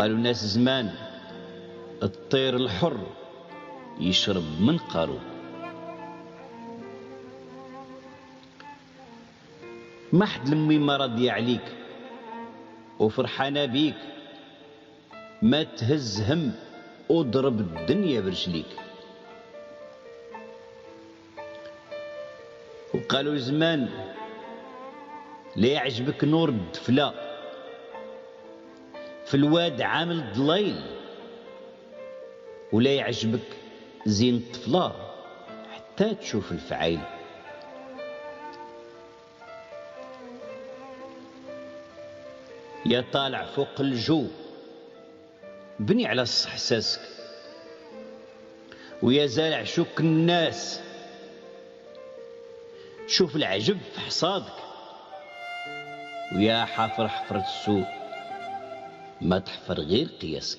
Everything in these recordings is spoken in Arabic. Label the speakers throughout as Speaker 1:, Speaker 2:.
Speaker 1: قالوا الناس زمان الطير الحر يشرب من قارو. ما حد لمي ما راضية عليك وفرحانة بيك، ما تهز هم وضرب الدنيا برجليك. وقالوا زمان لا يعجبك نور الدفلة في الواد عامل ضليل، ولا يعجبك زين الطفلة حتى تشوف الفعيل. يا طالع فوق الجو بني على صحساسك، ويا زارع شوك الناس شوف العجب في حصادك. ويا حافر حفرة السوق ما تحفر غير قياسك.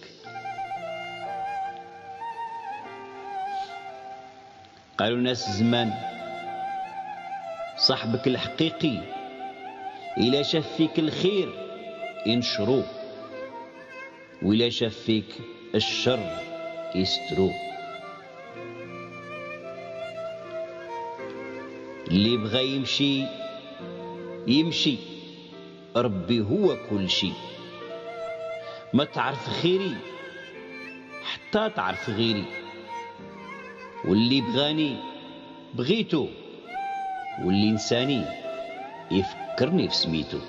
Speaker 1: قالوا الناس زمان صاحبك الحقيقي إلا شاف فيك الخير ينشروه، وإلا شاف فيك الشر يستروه. اللي بغى يمشي يمشي، ربي هو كل شي. ما تعرف خيري حتى تعرف غيري، واللي بغاني بغيتو، واللي نساني يفكرني في سميتو.